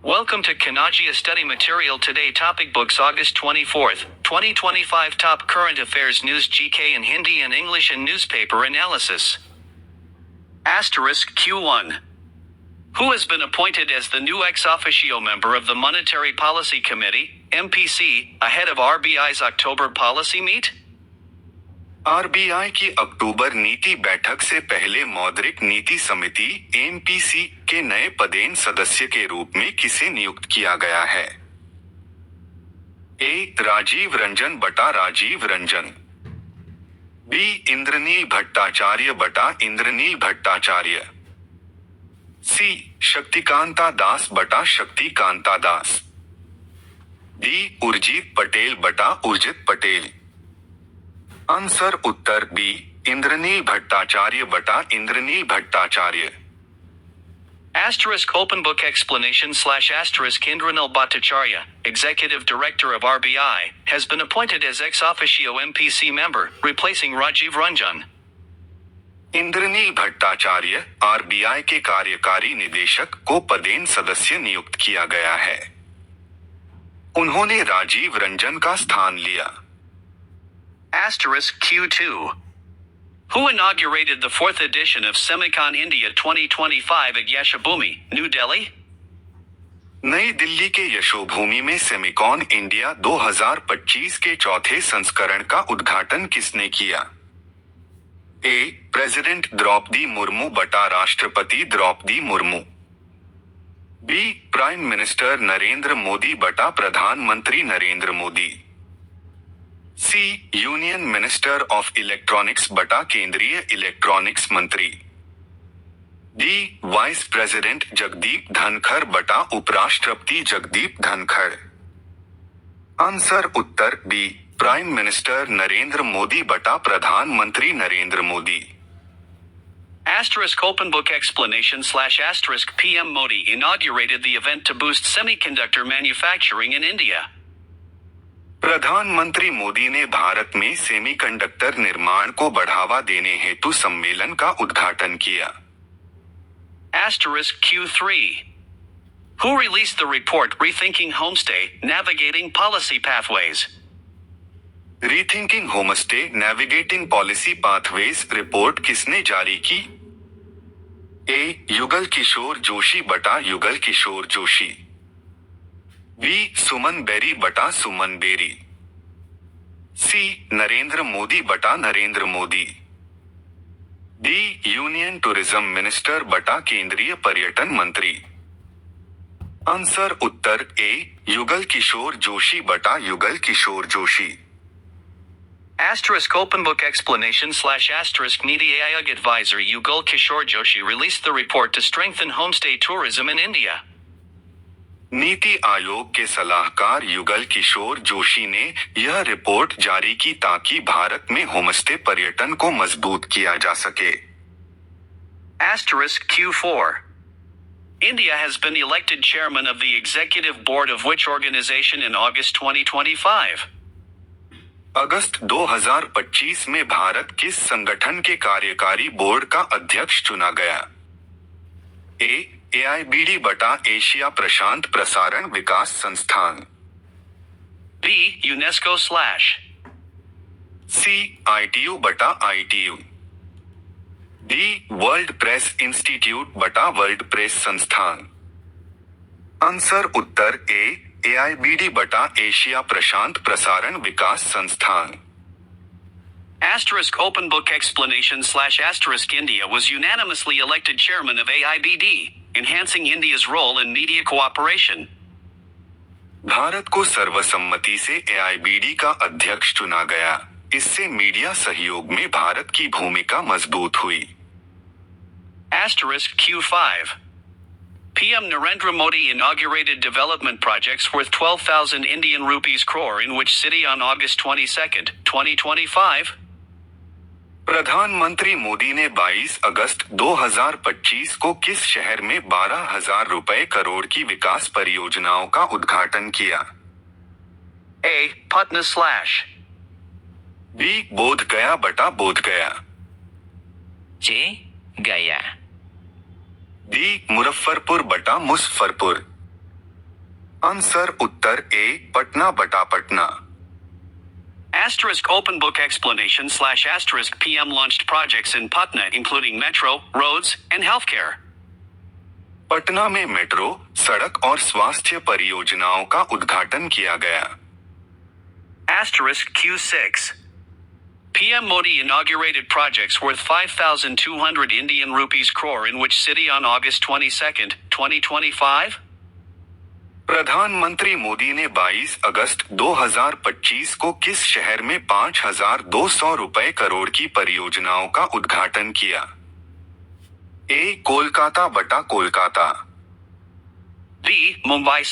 Welcome to Kanagia Study Material Today. Topic Books August 24th, 2025. Top Current Affairs News, GK in Hindi and English, and Newspaper Analysis. Asterisk Q1. Who has been appointed as the new ex officio member of the Monetary Policy Committee, MPC, ahead of RBI's October policy meet? RBI की अक्टूबर नीति बैठक से पहले मौद्रिक नीति समिति MPC के नए पदेन सदस्य के रूप में किसे नियुक्त किया गया है? ए. राजीव रंजन बटा राजीव रंजन, बी. इंद्रनील भट्टाचार्य बटा इंद्रनील भट्टाचार्य, सी. शक्तिकांता दास बटा शक्तिकांता दास, डी. उर्जित पटेल बटा उर्जित पटेल। आंसर उत्तर बी. इंद्रनील भट्टाचार्य बटा Indranil Bhattacharya. Asterisk Open Book Explanation / asterisk Indranil Bhattacharya, Executive Director of RBI, has been appointed as ex officio MPC member, replacing Rajiv Ranjan. Indranil Bhattacharya RBI के कार्यकारी निदेशक को पदेन सदस्य नियुक्त किया गया है। उन्होंने राजीव रंजन का स्थान लिया। Asterisk Q2. Who inaugurated the 4th edition of Semicon India 2025 at Yashabhumi, New Delhi? नई दिल्ली के यशोभूमि में सेमिकॉन इंडिया 2025 के चौथे संस्करण का उद्घाटन किसने किया? ए. प्रेसिडेंट द्रौपदी मुर्मू बटा राष्ट्रपति Droupadi Murmu, B. Prime minister Narendra Modi बटा प्रधानमंत्री Narendra Modi, C. Union minister of electronics बटा केंद्रीय इलेक्ट्रॉनिक्स मंत्री, D. Vice president Jagdeep Dhankhar बटा उपराष्ट्रपति जगदीप धनखड़। आंसर उत्तर B. Prime minister Narendra Modi बटा प्रधानमंत्री Narendra Modi. Asterisk Open Book Explanation / asterisk PM Modi inaugurated the event to boost semiconductor manufacturing in India. प्रधानमंत्री मोदी ने भारत में सेमीकंडक्टर निर्माण को बढ़ावा देने हेतु सम्मेलन का उद्घाटन किया। Asterisk Q3. Who released the report Rethinking Homestay, Navigating Policy Pathways? Rethinking homestay navigating policy pathways report किसने जारी की? ए. युगल किशोर जोशी बटा युगल किशोर जोशी, बी. सुमन बेरी बटा सुमन बेरी, सी. नरेंद्र मोदी बटा Narendra Modi, D. Union tourism minister बटा केंद्रीय पर्यटन मंत्री। आंसर उत्तर ए. युगल किशोर जोशी बटा Yugal Kishore Joshi. Asterisk Open Book Explanation / asterisk Niti Aayog Advisor Yugal Kishore Joshi released the report to strengthen homestay tourism in India. NITI Aayog के सलाहकार युगल किशोर जोशी ने यह रिपोर्ट जारी की ताकि भारत में होमस्टे पर्यटन को मजबूत किया जा सके। Asterisk Q4. India has been elected chairman of the executive board of which organization in August 2025? अगस्त 2025 में भारत किस संगठन के कार्यकारी बोर्ड का अध्यक्ष चुना गया? ए. AIBD बटा एशिया प्रशांत प्रसारण विकास संस्थान, बी. UNESCO / सी. ITU बटा ITU, D. World press institute बटा वर्ल्ड प्रेस संस्थान। आंसर उत्तर ए. AIBD बटा एशिया प्रशांत प्रसारण विकास संस्थान। Asterisk Open Book Explanation / asterisk India was unanimously elected chairman of AIBD, enhancing India's role in media cooperation. Bharat को सर्वसम्मति से AIBD का अध्यक्ष चुना गया। इससे मीडिया सहयोग में भारत की भूमिका मजबूत हुई। Asterisk Q5. PM Narendra Modi inaugurated development projects worth 12,000 Indian rupees crore in which city on August 22, 2025? प्रधानमंत्री मोदी ने 22 अगस्त 2025 को किस शहर में 12,000 रुपए करोड़ की विकास परियोजनाओं का उद्घाटन किया? A. Patna / B. Bodh Gaya बटा बोध गया, J. Gaya, D. मुजफ्फरपुर बटा मुजफ्फरपुर, आंसर उत्तर ए पटना बटा Patna. Asterisk open book explanation / asterisk PM launched projects in Patna including metro, roads, and healthcare. Patna में मेट्रो, सड़क और स्वास्थ्य परियोजनाओं का उद्घाटन किया गया। Asterisk Q6. PM Modi inaugurated projects worth 5,200 Indian rupees crore in which city on August 22, 2025? प्रधानमंत्री मोदी ने 22 अगस्त 2025 को किस शहर में 5,200 रुपए करोड़ की परियोजनाओं का उद्घाटन किया? ए कोलकाता बटा Kolkata. B. Mumbai /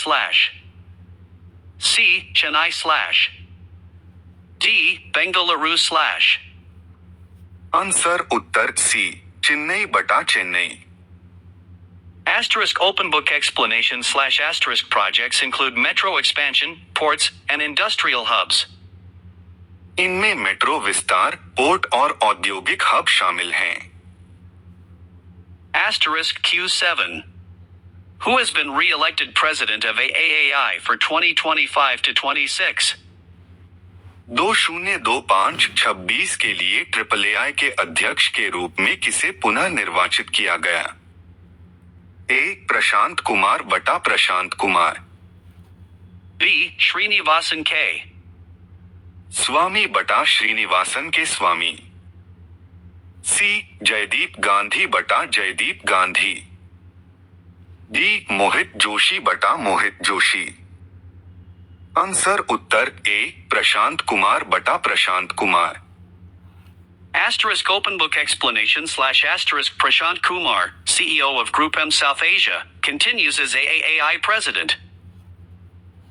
C. Chennai / D. Bengaluru / answer उत्तर सी चेन्नई बटा Chennai. Asterisk open book explanation / asterisk projects include metro expansion, ports, and industrial hubs. इनमें मेट्रो विस्तार, पोर्ट और औद्योगिक हब शामिल हैं। Asterisk Q7. Who has been re-elected president of AAI for 2025 to 26? 2025-26 के लिए AAI के अध्यक्ष के रूप में किसे पुनः निर्वाचित किया गया? ए प्रशांत कुमार बटा Prashant Kumar. B. Srinivasan K. स्वामी बटा श्रीनिवासन के स्वामी। सी जयदीप गांधी बटा जयदीप गांधी। डी मोहित जोशी बटा मोहित जोशी। आंसर उत्तर ए प्रशांत कुमार बटा Prashant Kumar. Asterisk open book explanation / asterisk Prashant Kumar, CEO of Group M South Asia, continues as AAI president.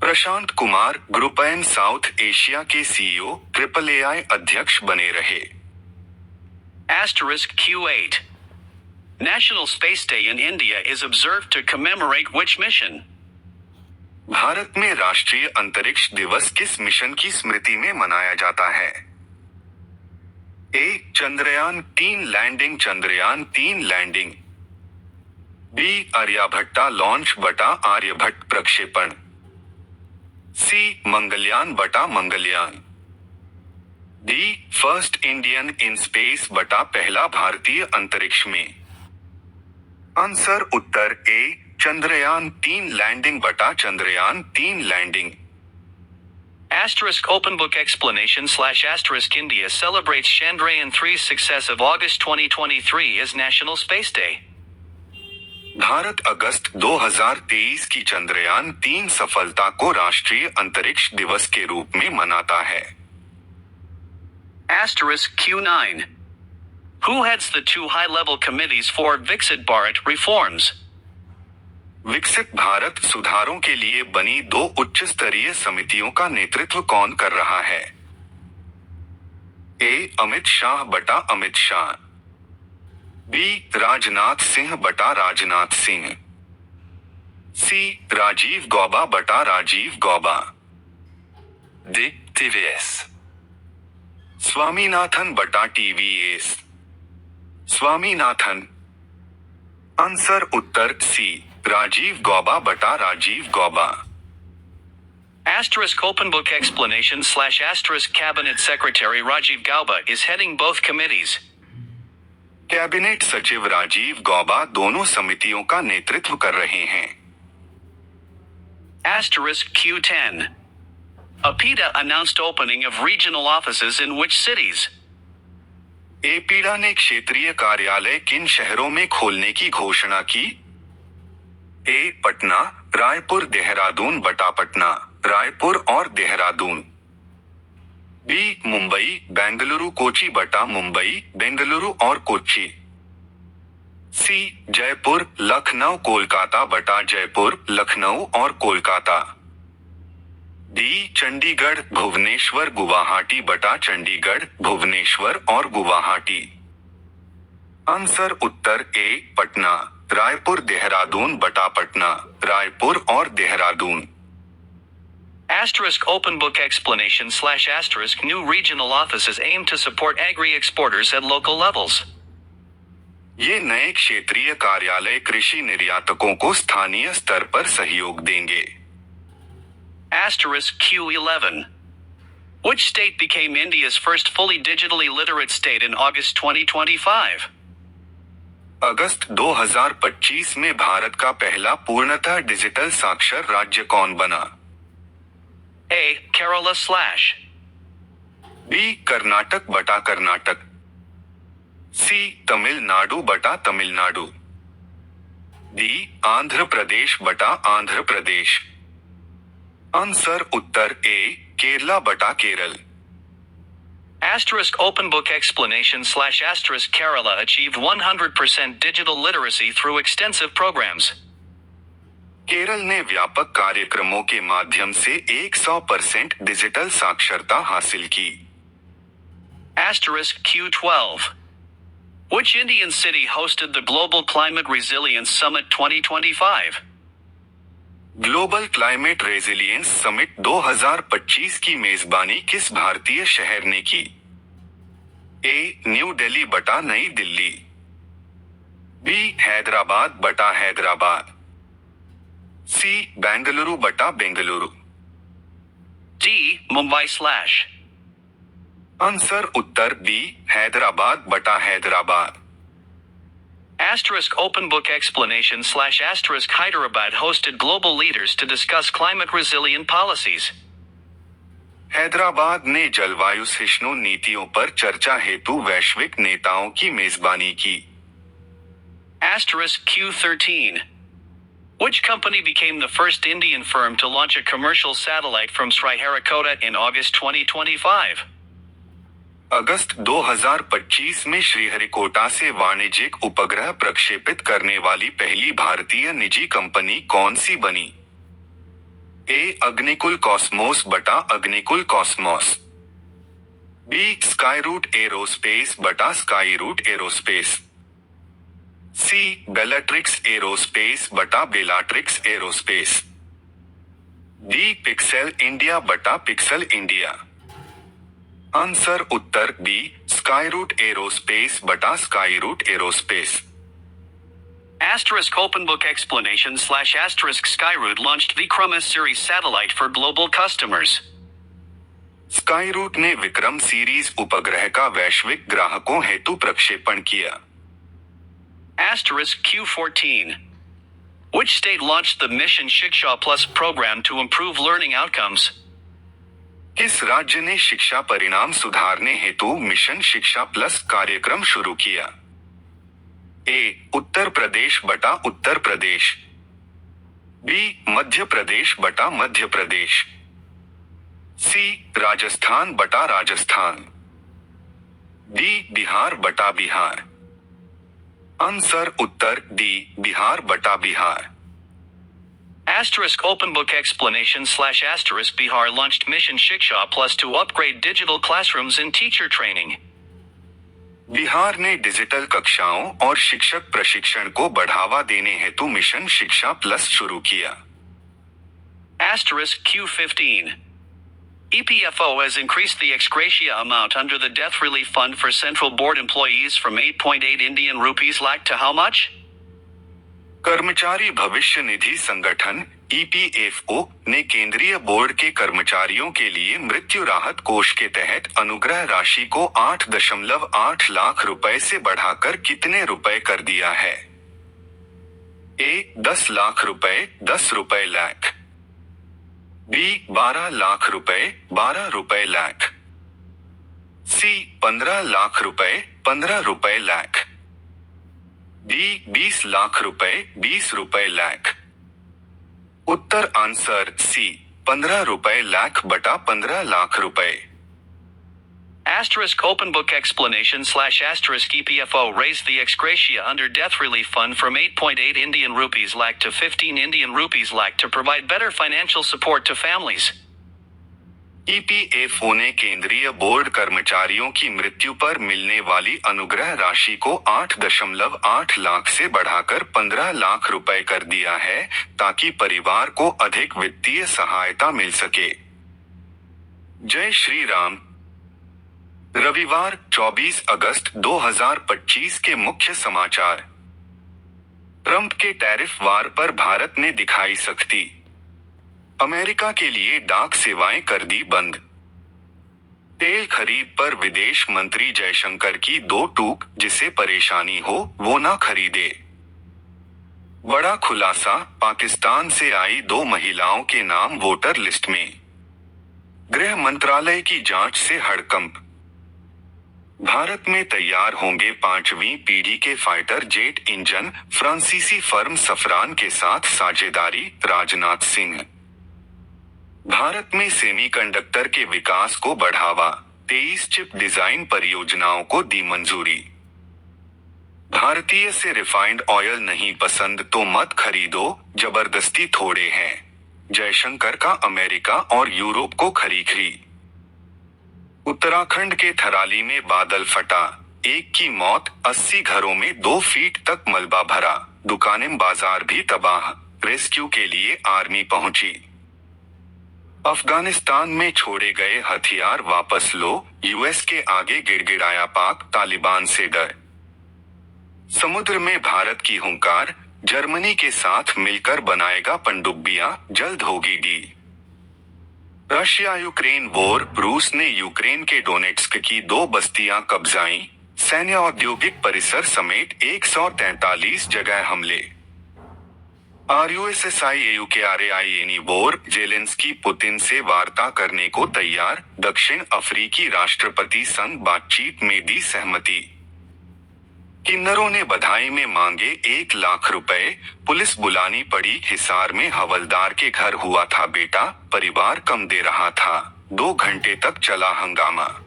Prashant Kumar group M South Asia के सीईओ AAI अध्यक्ष बने रहे। Asterisk Q8. National Space Day in India is observed to commemorate which mission? Bharat में राष्ट्रीय अंतरिक्ष दिवस किस mission की स्मृति में मनाया जाता है? A Chandrayaan 3 landing Chandrayaan 3 landing. B Aryabhatta launch बटा आर्यभट्ट प्रक्षेपण। सी मंगलयान बटा Mangalyaan. D first Indian in space बटा पहला भारतीय अंतरिक्ष में। आंसर उत्तर ए चंद्रयान 3 लैंडिंग बटा चंद्रयान 3 landing. Asterisk open book explanation / asterisk India celebrates Chandrayaan 3's success of August 2023 as National Space Day. Bharat अगस्त 2023 की चंद्रयान 3 सफलता को राष्ट्रीय अंतरिक्ष दिवस के रूप में मनाता है। Asterisk Q9. Who heads the 2 high-level committees for Viksit Bharat reforms? विकसित भारत सुधारों के लिए बनी 2 उच्च स्तरीय समितियों का नेतृत्व कौन कर रहा है? ए अमित शाह बटा अमित शाह। बी राजनाथ सिंह बटा राजनाथ सिंह। सी राजीव गौबा बटा राजीव गौबा। डी टीवीएस स्वामीनाथन बटा टीवीएस। स्वामीनाथन। आंसर उत्तर सी राजीव गौबा बटा Rajiv Gauba. Asterisk open book explanation / asterisk Cabinet Secretary Rajiv Gauba is heading both committees. Cabinet सचिव राजीव गौबा दोनों समितियों का नेतृत्व कर रहे हैं। Asterisk Q10. APIDA announced opening of regional offices in which cities? APEDA ने क्षेत्रीय कार्यालय किन शहरों में खोलने की घोषणा की? ए पटना, रायपुर देहरादून बटा पटना, रायपुर और देहरादून। बी मुंबई, बेंगलुरु कोची बटा मुंबई, बेंगलुरु और कोच्चि। सी जयपुर, लखनऊ कोलकाता बटा जयपुर, लखनऊ और कोलकाता। डी चंडीगढ़, भुवनेश्वर गुवाहाटी बटा चंडीगढ़, भुवनेश्वर और गुवाहाटी। आंसर उत्तर ए पटना, रायपुर देहरादून बटा पटना, रायपुर और Dehradun. Asterisk open book explanation / asterisk new regional offices aim to support agri-exporters at local levels. ये नए क्षेत्रीय कार्यालय कृषि निर्यातकों को स्थानीय स्तर पर सहयोग देंगे। Asterisk Q11. Which state became India's first fully digitally literate state in August 2025? अगस्त 2025 में भारत का पहला पूर्णतः डिजिटल साक्षर राज्य कौन बना? A. Kerala / बी कर्नाटक बटा कर्नाटक, सी तमिलनाडु बटा तमिलनाडु, डी आंध्र प्रदेश बटा आंध्र प्रदेश। आंसर उत्तर ए केरला बटा Kerala. Asterisk Open Book Explanation / asterisk Kerala achieved 100% digital literacy through extensive programs. Kerala ने व्यापक कार्यक्रमों के माध्यम से 100% डिजिटल साक्षरता हासिल की। Asterisk Q12. Which Indian city hosted the Global Climate Resilience Summit 2025? Global climate resilience summit 2025 की मेजबानी किस भारतीय शहर ने की? ए न्यू दिल्ली बटा नई दिल्ली, बी हैदराबाद बटा हैदराबाद, सी बेंगलुरु बटा बेंगलुरु, D. Mumbai / आंसर उत्तर बी हैदराबाद बटा Hyderabad. Asterisk Open Book Explanation / asterisk Hyderabad hosted global leaders to discuss climate resilient policies. Hyderabad ने जलवायु सहिष्णु नीतियों पर चर्चा हेतु वैश्विक नेताओं की मेजबानी की। Asterisk Q13. Which company became the first Indian firm to launch a commercial satellite from Sriharikota in August 2025? अगस्त 2025 में श्रीहरिकोटा से वाणिज्यिक उपग्रह प्रक्षेपित करने वाली पहली भारतीय निजी कंपनी कौन सी बनी? ए अग्निकुल कॉस्मोस बटा अग्निकुल कॉस्मोस, बी स्काईरूट एरोस्पेस बटा स्काईरूट एरोस्पेस, सी बेलाट्रिक्स एरोस्पेस बटा बेलाट्रिक्स एरोस्पेस, डी पिक्सेल इंडिया बटा पिक्सेल इंडिया। आंसर उत्तर बी स्काईरूट एरोस्पेस बटा Skyroot Aerospace. Asterisk Open Book Explanation / asterisk Skyroot launched Vikram S series satellite for global customers. Skyroot ने विक्रम सीरीज उपग्रह का वैश्विक ग्राहकों हेतु प्रक्षेपण किया। Asterisk Q14. Which state launched the Mission Shiksha Plus program to improve learning outcomes? किस राज्य ने शिक्षा परिणाम सुधारने हेतु मिशन शिक्षा प्लस कार्यक्रम शुरू किया? ए उत्तर प्रदेश बटा उत्तर प्रदेश, बी मध्य प्रदेश बटा मध्य प्रदेश, सी राजस्थान बटा राजस्थान, डी बिहार बटा बिहार। आंसर उत्तर डी बिहार बटा Bihar. Asterisk Open Book Explanation / asterisk Bihar launched Mission Shiksha Plus to upgrade digital classrooms and teacher training. Bihar ने डिजिटल कक्षाओं और शिक्षक प्रशिक्षण को बढ़ावा देने हेतु मिशन शिक्षा प्लस शुरू किया। Asterisk Q15. EPFO has increased the ex gratia amount under the Death Relief Fund for Central Board employees from 8.8 Indian rupees lakh to how much? कर्मचारी भविष्य निधि संगठन ईपीएफओ ने केंद्रीय बोर्ड के कर्मचारियों के लिए मृत्यु राहत कोष के तहत अनुग्रह राशि को 8.8 लाख रुपए से बढ़ाकर कितने रुपए कर दिया है? ए 10 लाख रुपए 10 रुपए लाख, बी 12 लाख रुपए 12 रुपए लाख, सी 15 लाख रुपए 15 रुपए लाख, डी 20 लाख रुपए 20 रुपए लाख। उत्तर आंसर सी 15 रुपए लाख बटा 15 लाख रुपए। Asterisk Open Book Explanation / asterisk EPFO raised the ex gratia under Death Relief Fund from 8.8 Indian rupees lakh to 15 Indian rupees lakh to provide better financial support to families. EPFO ने केंद्रीय board कर्मचारियों की मृत्यु पर मिलने वाली अनुग्रह राशि को 8.8 लाख से बढ़ाकर 15 लाख रुपए कर दिया है ताकि परिवार को अधिक वित्तीय सहायता मिल सके। जय श्री राम। रविवार 24 अगस्त 2025 के मुख्य समाचार। ट्रंप के टैरिफ वार पर भारत ने दिखाई सख्ती। अमेरिका के लिए डाक सेवाएं कर दी बंद। तेल खरीद पर विदेश मंत्री जयशंकर की दो टूक, जिसे परेशानी हो वो ना खरीदे। बड़ा खुलासा, पाकिस्तान से आई दो महिलाओं के नाम वोटर लिस्ट में। गृह मंत्रालय की जांच से हड़कंप। भारत में तैयार होंगे 5वीं पीढ़ी के फाइटर जेट इंजन, फ्रांसीसी फर्म सफरान के साथ साझेदारी, राजनाथ सिंह। भारत में सेमीकंडक्टर के विकास को बढ़ावा, 23 चिप डिजाइन परियोजनाओं को दी मंजूरी। भारतीय से रिफाइंड ऑयल नहीं पसंद तो मत खरीदो, जबरदस्ती थोड़े हैं। जयशंकर का अमेरिका और यूरोप को खरीखरी। उत्तराखंड के थराली में बादल फटा, एक की मौत, 80 घरों में 2 फीट तक मलबा भरा, दुकानें बाजार भी तबाह, रेस्क्यू के लिए आर्मी पहुंची। अफगानिस्तान में छोड़े गए हथियार वापस लो, यूएस के आगे गिड़गिड़ाया पाक, तालिबान से डर। समुद्र में भारत की हुंकार, जर्मनी के साथ मिलकर बनाएगा पनडुब्बियां, जल्द होगी डील। रशिया यूक्रेन वॉर, रूस ने यूक्रेन के डोनेट्स्क की 2 बस्तियां कब्जाई, सैन्य औद्योगिक परिसर समेत 143 जगह हमले। RUSSIAUKRAINI वॉर, जेलेंस्की पुतिन से वार्ता करने को तैयार, दक्षिण अफ्रीकी राष्ट्रपति संग बातचीत में दी सहमति। किन्नरों ने बधाई में मांगे 1 लाख रुपए, पुलिस बुलानी पड़ी। हिसार में हवलदार के घर हुआ था बेटा, परिवार कम दे रहा था, 2 घंटे तक चला हंगामा।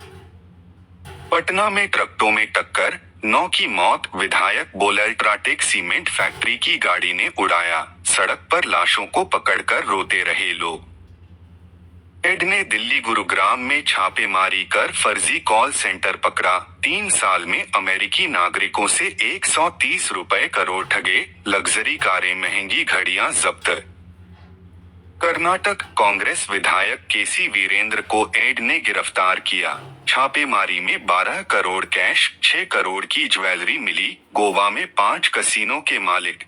पटना में ट्रकों में टक्कर, 9 की मौत, विधायक बोले अल्ट्राटेक सीमेंट फैक्ट्री की गाड़ी ने उड़ाया, सड़क पर लाशों को पकड़कर रोते रहे लोग। एड ने दिल्ली गुरुग्राम में छापेमारी कर फर्जी कॉल सेंटर पकड़ा, 3 साल में अमेरिकी नागरिकों से 130 रुपए करोड़ ठगे, लग्जरी कारें, महंगी घड़ियां जब्त। कर्नाटक कांग्रेस विधायक केसी वीरेंद्र को एड ने गिरफ्तार किया, छापेमारी में 12 करोड़ कैश, 6 करोड़ की ज्वेलरी मिली। गोवा में 5 कसीनो के मालिक।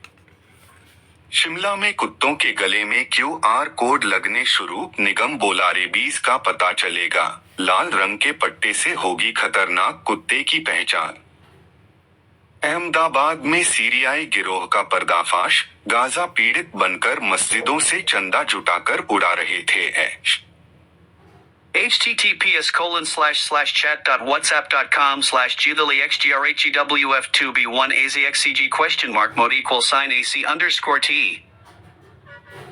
शिमला में कुत्तों के गले में QR कोड लगने शुरू, निगम बोला रेबीज का पता चलेगा, लाल रंग के पट्टे से होगी खतरनाक कुत्ते की पहचान। अहमदाबाद में सीरियाई गिरोह का पर्दाफाश, गाजा पीड़ित बनकर मस्जिदों से चंदा जुटाकर उड़ा रहे थे ऐश। https://chat.whatsapp.com/GWF2B1AZXCG?mode=sign AC_T।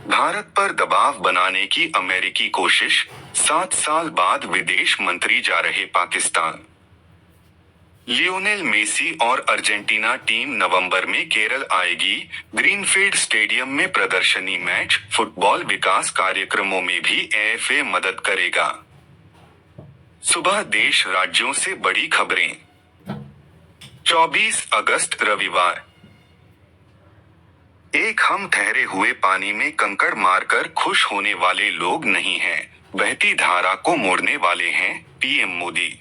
भारत पर दबाव बनाने की अमेरिकी कोशिश, 7 साल बाद विदेश मंत्री जा रहे पाकिस्तान। लियोनेल मेसी और अर्जेंटीना टीम नवंबर में केरल आएगी, ग्रीनफील्ड स्टेडियम में प्रदर्शनी मैच। फुटबॉल विकास कार्यक्रमों में भी AFA मदद करेगा। सुबह देश राज्यों से बड़ी खबरें। 24 अगस्त रविवार। एक हम ठहरे हुए पानी में कंकड़ मारकर खुश होने वाले लोग नहीं हैं, बहती धारा को मोड़ने वाले हैं, PM मोदी।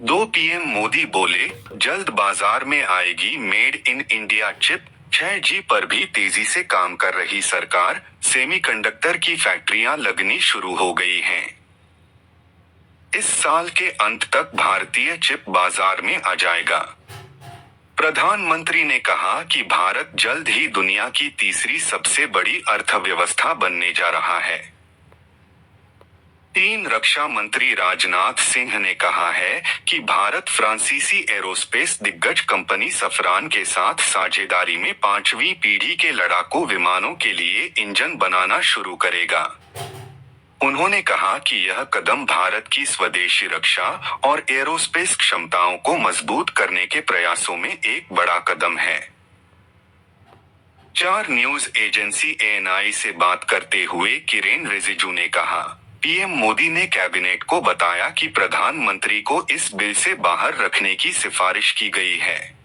2 PM मोदी बोले, जल्द बाजार में आएगी made in India chip. 6G पर भी तेजी से काम कर रही सरकार, सेमीकंडक्टर की फैक्ट्रियां लगनी शुरू हो गई हैं। इस साल के अंत तक भारतीय चिप बाजार में आ जाएगा। प्रधानमंत्री ने कहा कि भारत जल्द ही दुनिया की तीसरी सबसे बड़ी अर्थव्यवस्था बनने जा रहा है। 3 रक्षा मंत्री राजनाथ सिंह ने कहा है कि भारत फ्रांसीसी एरोस्पेस दिग्गज कंपनी सफरान के साथ साझेदारी में 5वीं पीढ़ी के लड़ाकू विमानों के लिए इंजन बनाना शुरू करेगा। उन्होंने कहा कि यह कदम भारत की स्वदेशी रक्षा और एरोस्पेस क्षमताओं को मजबूत करने के प्रयासों में एक बड़ा कदम है। 4 न्यूज एजेंसी ANI से बात करते हुए किरेन रिजिजू ने कहा, PM मोदी ने कैबिनेट को बताया कि प्रधानमंत्री को इस बिल से बाहर रखने की सिफारिश की गई है।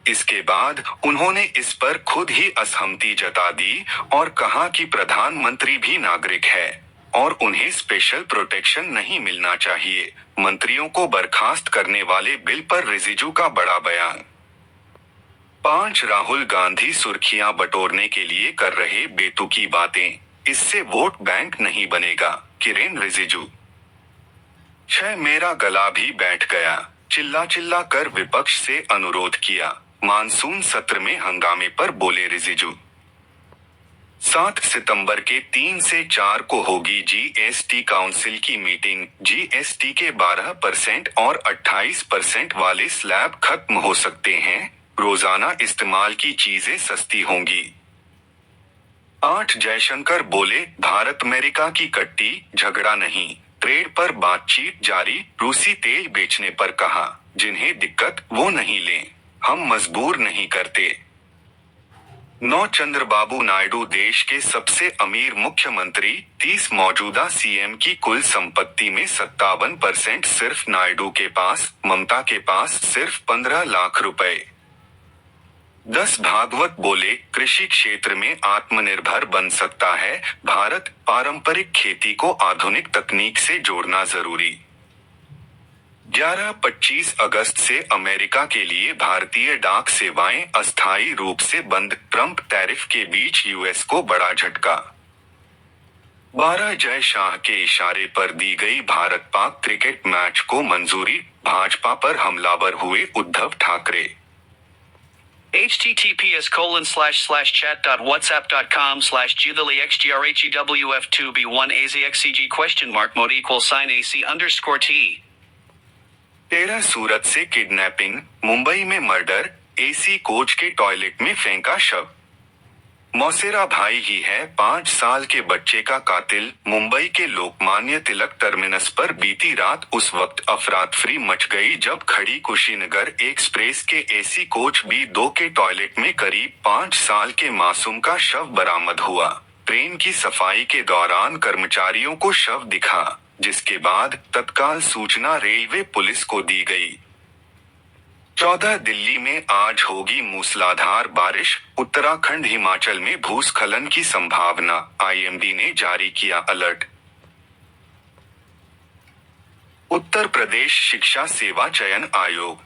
इसके बाद उन्होंने इस पर खुद ही असहमति जता दी और कहा कि प्रधानमंत्री भी नागरिक है और उन्हें स्पेशल प्रोटेक्शन नहीं मिलना चाहिए। मंत्रियों को बर्खास्त करने वाले बिल पर रिजिजू का बड़ा बयान। 5 राहुल गांधी सुर्खियां बटोरने के लिए कर रहे बेतुकी बातें, इससे वोट बैंक नहीं बनेगा, किरेन रिजिजू। 6 मेरा गला भी बैठ गया, चिल्ला चिल्ला कर विपक्ष से अनुरोध किया, मानसून सत्र में हंगामे पर बोले रिजिजू। 7 सितंबर के 3 से 4 को होगी जीएसटी काउंसिल की मीटिंग। जीएसटी के 12% और 28% वाले स्लैब खत्म हो सकते हैं, रोजाना इस्तेमाल की चीजें सस्ती होंगी। 8 जयशंकर बोले, भारत अमेरिका की कट्टी, झगड़ा नहीं, ट्रेड पर बातचीत जारी। रूसी तेल बेचने पर कहा, जिन्हें दिक्कत वो नहीं लें, हम मजबूर नहीं करते। 9 चंद्रबाबू नायडू देश के सबसे अमीर मुख्यमंत्री, 30 मौजूदा सीएम की कुल संपत्ति में 57% सिर्फ नायडू के पास, ममता के पास सिर्फ 15 लाख रुपए। 10 भागवत बोले, कृषि क्षेत्र में आत्मनिर्भर बन सकता है भारत, पारंपरिक खेती को आधुनिक तकनीक से जोड़ना जरूरी। 11-25 अगस्त से अमेरिका के लिए भारतीय डाक सेवाएं अस्थायी रूप से बंद। ट्रंप टैरिफ के बीच यूएस को बड़ा झटका। 12 जय शाह के इशारे पर दी गई भारत पाक क्रिकेट मैच को मंजूरी। भाजपा पर हमलावर हुए उद्धव ठाकरे। https://chat.whatsapp.com/GWF2B1AZXCG?mode=sign AC_T। 13 सूरत से किडनैपिंग, मुंबई में मर्डर, एसी कोच के टॉयलेट में फेंका शव। मौसेरा भाई ही है 5 साल के बच्चे का कातिल। मुंबई के लोकमान्य तिलक टर्मिनस पर बीती रात उस वक्त अफरातफरी मच गई जब खड़ी कुशीनगर एक्सप्रेस के एसी कोच B2 के टॉयलेट में करीब 5 साल के मासूम का शव बरामद हुआ। ट्रेन की सफाई के दौरान कर्मचारियों को शव दिखा, जिसके बाद तत्काल सूचना रेलवे पुलिस को दी गई। 14 दिल्ली में आज होगी मूसलाधार बारिश। उत्तराखंड हिमाचल में भूस्खलन की संभावना, आईएमडी ने जारी किया अलर्ट। उत्तर प्रदेश शिक्षा सेवा चयन आयोग।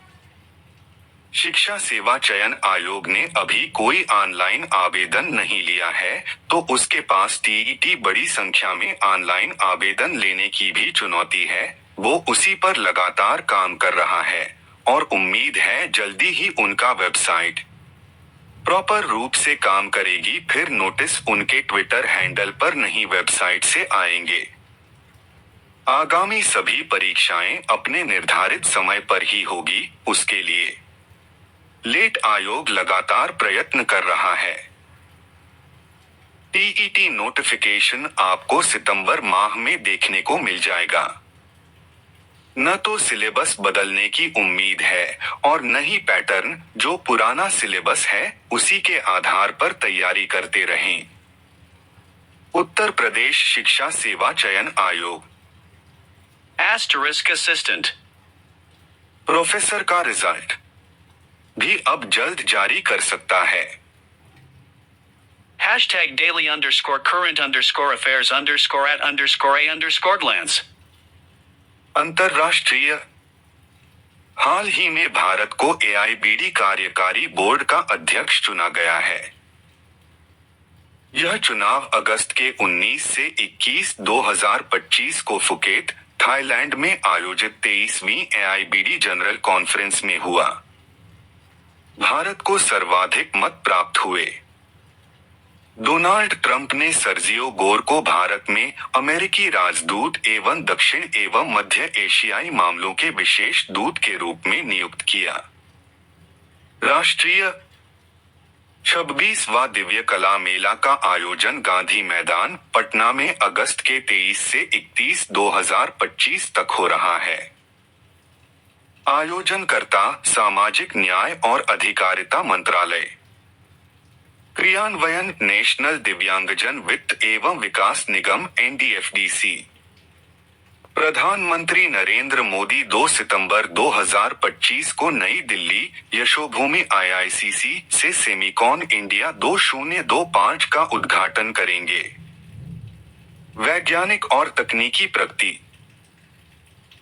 शिक्षा सेवा चयन आयोग ने अभी कोई ऑनलाइन आवेदन नहीं लिया है, तो उसके पास टीईटी बड़ी संख्या में ऑनलाइन आवेदन लेने की भी चुनौती है। वो उसी पर लगातार काम कर रहा है और उम्मीद है जल्दी ही उनका वेबसाइट प्रॉपर रूप से काम करेगी। फिर नोटिस उनके ट्विटर हैंडल पर नहीं, वेबसाइट से आएंगे। आगामी सभी परीक्षाएं अपने निर्धारित समय पर ही होगी, उसके लिए लेट आयोग लगातार प्रयत्न कर रहा है। टीईटी नोटिफिकेशन आपको सितंबर माह में देखने को मिल जाएगा। न तो सिलेबस बदलने की उम्मीद है और न ही पैटर्न। जो पुराना सिलेबस है उसी के आधार पर तैयारी करते रहें। उत्तर प्रदेश शिक्षा सेवा चयन आयोग *assistant प्रोफेसर का रिजल्ट भी अब जल्द जारी कर सकता है। #daily_current_affairs_at_a_glance। अंतर्राष्ट्रीय। हाल ही में भारत को एआईबीडी कार्यकारी बोर्ड का अध्यक्ष चुना गया है। यह चुनाव अगस्त के 19 से 21, 2025 को फुकेत, थाईलैंड में आयोजित 23वीं एआईबीडी जनरल कॉन्फ्रेंस में हुआ। भारत को सर्वाधिक मत प्राप्त हुए। डोनाल्ड ट्रंप ने सर्जियो गोर को भारत में अमेरिकी राजदूत एवं दक्षिण एवं मध्य एशियाई मामलों के विशेष दूत के रूप में नियुक्त किया। राष्ट्रीय 26वां दिव्य कला मेला का आयोजन गांधी मैदान, पटना में अगस्त के 23 से 31, 2025 तक हो रहा है। आयोजनकर्ता सामाजिक न्याय और अधिकारिता मंत्रालय। क्रियान्वयन नेशनल दिव्यांगजन वित्त एवं विकास निगम NDFDC। प्रधानमंत्री नरेंद्र मोदी 2 सितंबर 2025 को नई दिल्ली यशोभूमि IICC से सेमिकॉन इंडिया 2025 का उद्घाटन करेंगे। वैज्ञानिक और तकनीकी प्रगति।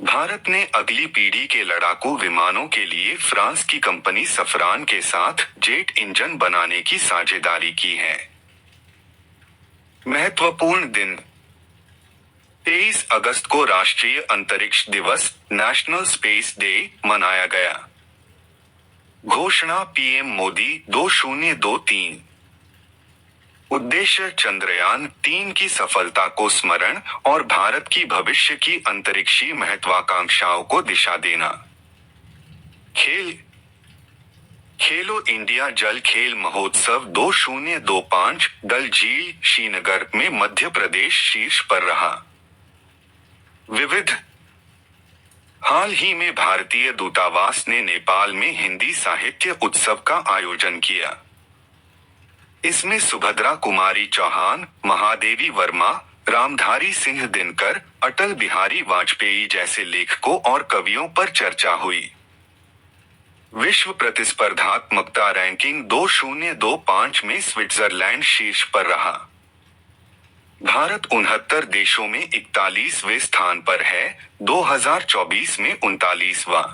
भारत ने अगली पीढ़ी के लड़ाकू विमानों के लिए फ्रांस की कंपनी सफरान के साथ जेट इंजन बनाने की साझेदारी की है। महत्वपूर्ण दिन 23 अगस्त को राष्ट्रीय अंतरिक्ष दिवस नेशनल स्पेस डे मनाया गया। घोषणा पीएम मोदी 2023। उद्देश्य चंद्रयान 3 की सफलता को स्मरण और भारत की भविष्य की अंतरिक्षीय महत्वाकांक्षाओं को दिशा देना। खेलो इंडिया जल खेल महोत्सव 2025 डल झील श्रीनगर में मध्य प्रदेश शीर्ष पर रहा। विविध हाल ही में भारतीय दूतावास ने नेपाल में हिंदी साहित्य उत्सव का आयोजन किया। इसमें सुभद्रा कुमारी चौहान, महादेवी वर्मा, रामधारी सिंह दिनकर, अटल बिहारी वाजपेयी जैसे लेखकों और कवियों पर चर्चा हुई। विश्व प्रतिस्पर्धात्मकता रैंकिंग 2025 में स्विट्जरलैंड शीर्ष पर रहा। भारत 69 देशों में 41वें स्थान पर है, 2024 में 39वां।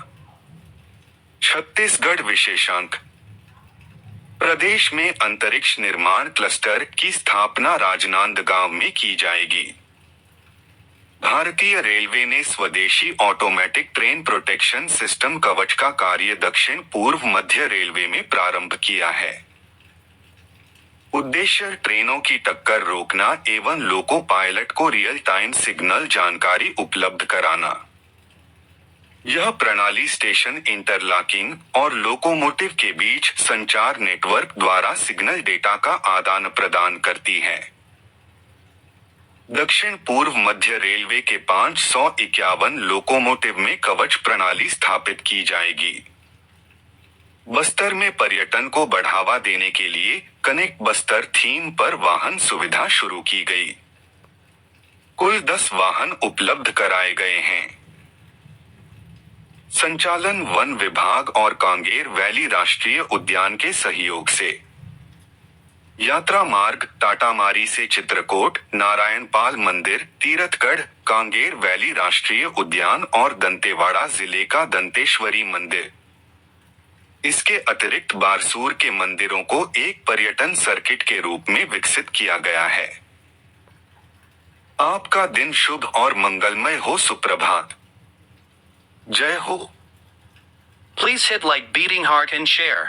छत्तीसगढ़ विशेषांक प्रदेश में अंतरिक्ष निर्माण क्लस्टर की स्थापना राजनांदगांव में की जाएगी। भारतीय रेलवे ने स्वदेशी ऑटोमेटिक ट्रेन प्रोटेक्शन सिस्टम कवच का कार्य दक्षिण पूर्व मध्य रेलवे में प्रारंभ किया है। उद्देश्य ट्रेनों की टक्कर रोकना एवं लोको पायलट को रियल टाइम सिग्नल जानकारी उपलब्ध कराना। यह प्रणाली स्टेशन इंटरलॉकिंग और लोकोमोटिव के बीच संचार नेटवर्क द्वारा सिग्नल डेटा का आदान प्रदान करती है। दक्षिण पूर्व मध्य रेलवे के 551 लोकोमोटिव में कवच प्रणाली स्थापित की जाएगी। बस्तर में पर्यटन को बढ़ावा देने के लिए कनेक्ट बस्तर थीम पर वाहन सुविधा शुरू की गई। कुल 10 वाहन उपलब्ध कराए गए हैं। संचालन वन विभाग और कांगेर वैली राष्ट्रीय उद्यान के सहयोग से। यात्रा मार्ग टाटामारी से चित्रकोट, नारायणपाल मंदिर, तीरथगढ़, कांगेर वैली राष्ट्रीय उद्यान और दंतेवाड़ा जिले का दंतेश्वरी मंदिर। इसके अतिरिक्त बारसूर के मंदिरों को एक पर्यटन सर्किट के रूप में विकसित किया गया है। आपका दिन शुभ और मंगलमय हो। सुप्रभात। जय हो। Please hit like, beating heart and share.